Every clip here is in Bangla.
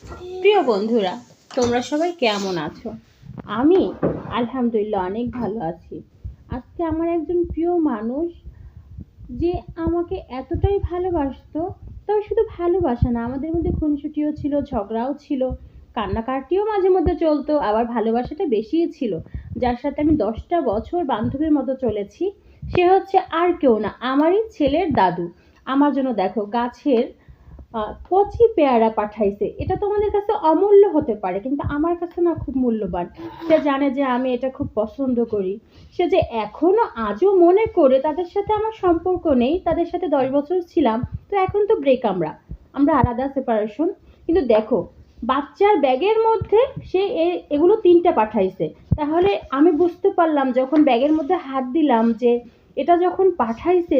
প্রিয় বন্ধুরা, তোমরা সবাই কেমন আছো? আমি আলহামদুলিল্লাহ অনেক ভালো আছি। আজকে আমার একজন প্রিয় মানুষ যে আমাকে এতটাই ভালোবাসতো, তবে শুধু ভালোবাসা না, আমাদের মধ্যে খুনসুটিও ছিল, ঝগড়াও ছিল, কান্নাকাটিও মাঝে মধ্যে চলতো, আবার ভালোবাসাটা বেশিই ছিল। যার সাথে আমি 10টা বছর বান্ধবীর মতো চলেছি, সে হচ্ছে আর কেউ না, আমারই ছেলের দাদু। আমার জন্য দেখো গাছের কচি পেয়ারা পাঠাইছে। এটা তোমাদের কাছে অমূল্য হতে পারে, কিন্তু আমার কাছে না খুব মূল্যবান। সে জানে যে আমি এটা খুব পছন্দ করি। সে যে এখনো আজও মনে করে তাদের সাথে আমার সম্পর্ক নেই, তাদের সাথে 10 বছর ছিলাম, তো এখন তো ব্রেক, আমরা আলাদা, সেপারেশন। কিন্তু দেখো, বাচ্চার ব্যাগের মধ্যে সে এগুলো 3টা পাঠাইছে। তাহলে আমি বুঝতে পারলাম যখন ব্যাগের মধ্যে হাত দিলাম যে এটা যখন পাঠাইছে,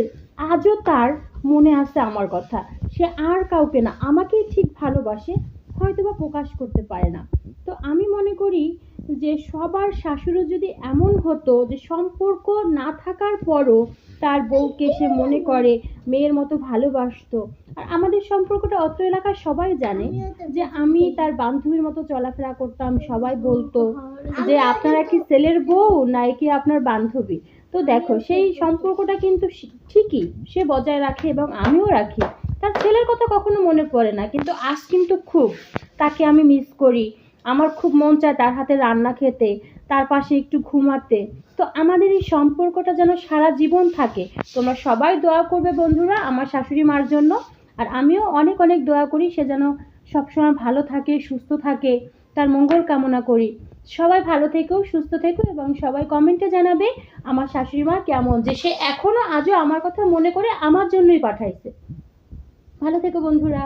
আজও তার মনে আছে আমার কথা। সে আর কাউকে না, আমাকেই ঠিক ভালোবাসে, হয়তোবা প্রকাশ করতে পারে না। তো আমি মনে করি যে সবার শাশুড়ি যদি এমন হতো যে সম্পর্ক না থাকার পরও তার বউকে সে মনে করে মেয়ের মতো ভালোবাসতো। আর আমাদের সম্পর্কটা অত্র এলাকার সবাই জানে যে আমি তার বান্ধবীর মতো চলাফেরা করতাম। সবাই বলতো যে আপনারা কি ছেলের বউ নাকি আপনার বান্ধবী। তো দেখো, সেই সম্পর্কটা কিন্তু ঠিকই সে বজায় রাখে এবং আমিও রাখি। তার ছেলের কথা কখনো মনে পড়ে না, কিন্তু আজ কিন্তু খুব তাকে আমি মিস করি। আমার খুব মন চায় তার হাতে রান্না খেতে, তার পাশে একটু ঘুমাতে। তো আমাদের এই সম্পর্কটা যেন সারা জীবন থাকে। তোমরা সবাই দোয়া করবে বন্ধুরা আমার শাশুড়ি মার জন্য। আর আমিও অনেক অনেক দোয়া করি সে যেন সবসময় ভালো থাকে, সুস্থ থাকে, তার মঙ্গল কামনা করি। সবাই ভালো থেকো, সুস্থ থেকো, এবং সবাই কমেন্টে জানাবে আমার শাশুড়ি মা কেমন, যে সে এখনো আজও আমার কথা মনে করে আমার জন্যই পাঠাইছে। ভালো থেকো বন্ধুরা।